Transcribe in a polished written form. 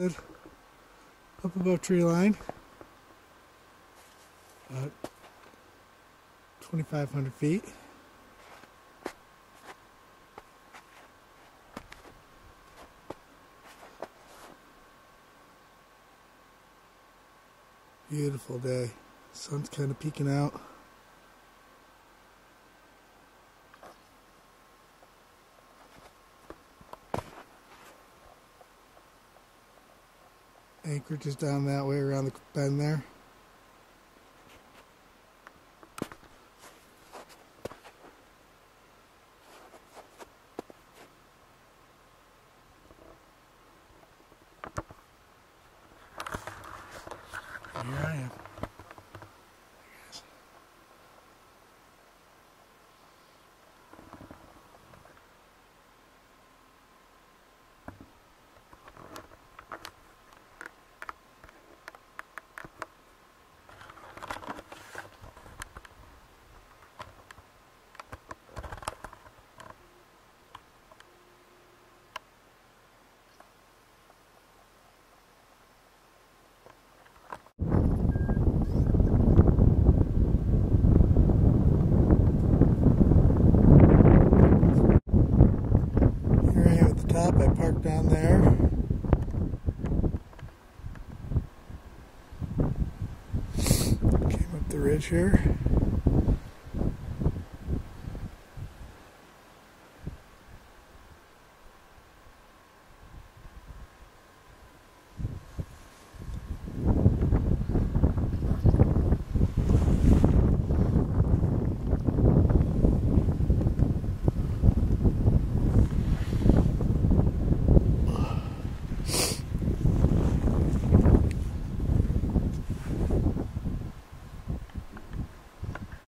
Good. Up above tree line. 2,500 feet. Beautiful day. Sun's kind of peeking out. Anchorage is down that way around the bend there. Here I am. I parked down there. Came up the ridge here.